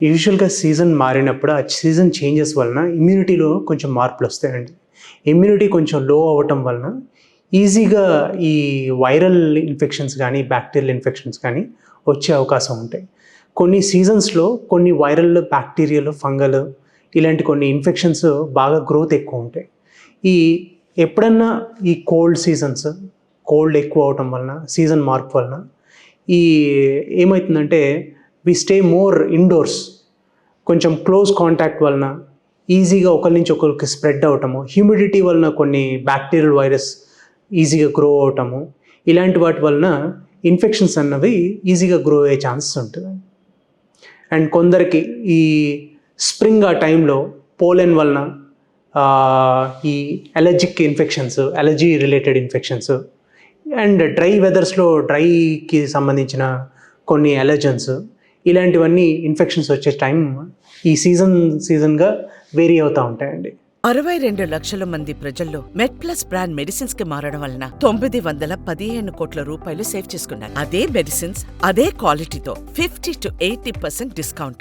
యూజువల్‌గా సీజన్ మారినప్పుడు, ఆ సీజన్ చేంజెస్ వలన ఇమ్యూనిటీలో కొంచెం మార్పులొస్తాయండి. ఇమ్యూనిటీ కొంచెం లో అవ్వటం వలన ఈజీగా ఈ వైరల్ ఇన్ఫెక్షన్స్ గానీ, బ్యాక్టీరియల్ ఇన్ఫెక్షన్స్ కానీ వచ్చే అవకాశం ఉంటాయి. కొన్ని సీజన్స్‌లో కొన్ని వైరల్, బ్యాక్టీరియల్, ఫంగల్ ఇలాంటి కొన్ని ఇన్ఫెక్షన్స్ బాగా గ్రోత్ ఎక్కువుంటాయి. ఈ ఎప్పుడన్నా ఈ కోల్డ్ ఎక్కువ అవ్వటం వలన, సీజన్ మార్పు వలన ఈ ఏమైతుందంటే వి స్టే మోర్ ఇండోర్స్. కొంచెం క్లోజ్ కాంటాక్ట్ వలన ఈజీగా ఒకరి నుంచి ఒకరికి స్ప్రెడ్ అవ్వటము, హ్యూమిడిటీ వలన కొన్ని బ్యాక్టీరియల్ వైరస్ ఈజీగా గ్రో అవ్వటము, ఇలాంటి వాటి వలన ఇన్ఫెక్షన్స్ అన్నవి ఈజీగా గ్రో అయ్యే ఛాన్సెస్ ఉంటుంది. అండ్ కొందరికి ఈ స్ప్రింగ్ ఆ టైంలో పోలెన్ వలన ఈ allergic infections, allergy related infections and dry వెదర్స్లో డ్రైకి సంబంధించిన కొన్ని అలర్జన్స్, ఇలాంటివన్నీ ఇన్ఫెక్షన్స్ వచ్చే టైం ఈ సీజన్గా వేరీ అవుతూ ఉంటాయండి. 62 లక్షల మంది ప్రజల్లో మెడ్ప్లస్ బ్రాండ్ మెడిసిన్స్ కి మారడం వలన 915 కోట్ల రూపాయలు సేవ్ చేసుకున్నారు. అదే మెడిసిన్స్ అదే క్వాలిటీతో 50 to 80% డిస్కౌంట్లు.